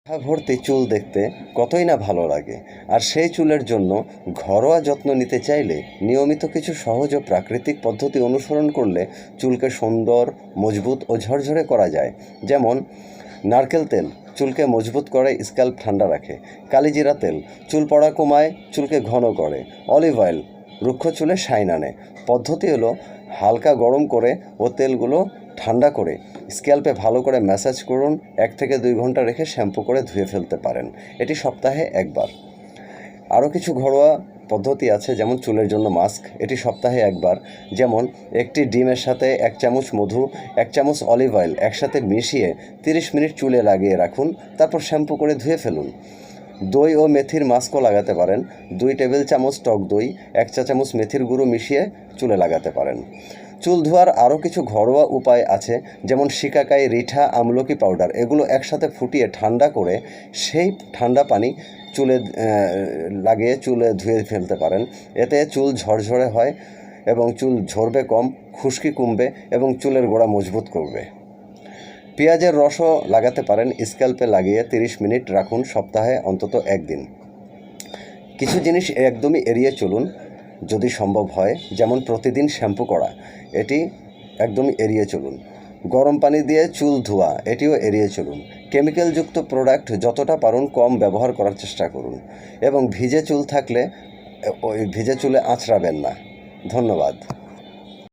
ভর্তি চুল দেখতে কতই না ভালো লাগে। আর সেই চুলের জন্য ঘরোয়া যত্ন নিতে চাইলে নিয়মিত কিছু সহজ ও প্রাকৃতিক পদ্ধতি অনুসরণ করলে চুলকে সুন্দর, মজবুত ও ঝরঝরে করা যায়। যেমন নারকেল তেল চুলকে মজবুত করে, স্ক্যাল্প ঠান্ডা রাখে। কালিজিরা তেল চুল পড়া কমায়, চুলকে ঘন করে। অলিভ অয়েল রুক্ষ চুলে শাইন আনে। পদ্ধতি হলো হালকা গরম করে ও তেলগুলো ঠান্ডা করে স্ক্যাল্পে ভালো করে ম্যাসাজ করুন। 1 থেকে 2 ঘন্টা রেখে শ্যাম্পু করে ধুয়ে ফেলতে পারেন। এটি সপ্তাহে একবার। আরও কিছু ঘরোয়া পদ্ধতি আছে, যেমন চুলের জন্য মাস্ক, এটি সপ্তাহে একবার। যেমন একটি ডিমের সাথে 1 চামচ মধু, 1 চামচ অলিভ অয়েল একসাথে মিশিয়ে 30 মিনিট চুলে লাগিয়ে রাখুন, তারপর শ্যাম্পু করে ধুয়ে ফেলুন। দই ও মেথির মাস্কও লাগাতে পারেন। 2 টেবিল চামচ টক দই, 1 চা চামচ মেথির গুঁড়ো মিশিয়ে চুলে লাগাতে পারেন। চুল ধোয়ার আরও কিছু ঘরোয়া উপায় আছে, যেমন শিকাকাই, রিঠা, আমলকি পাউডার, এগুলো একসাথে ফুটিয়ে ঠান্ডা করে সেই ঠান্ডা পানি চুলে লাগিয়ে চুলে ধুয়ে ফেলতে পারেন। এতে চুল ঝরঝরে হয় এবং চুল ঝরবে কম, খুশকি কমবে এবং চুলের গোড়া মজবুত করবে। পেঁয়াজের রসও লাগাতে পারেন। স্ক্যাল্পে লাগিয়ে 30 মিনিট রাখুন, সপ্তাহে অন্তত 1 দিন। কিছু জিনিস একদমই এড়িয়ে চলুন যদি সম্ভব হয়, যেমন প্রতিদিন শ্যাম্পু করা, এটি একদমই এড়িয়ে চলুন। গরম পানি দিয়ে চুল ধোয়া, এটিও এড়িয়ে চলুন। কেমিক্যালযুক্ত প্রোডাক্ট যতটা পারুন কম ব্যবহার করার চেষ্টা করুন। এবং ভিজে চুল থাকলে ওই ভিজে চুলে আঁচড়াবেন না। ধন্যবাদ।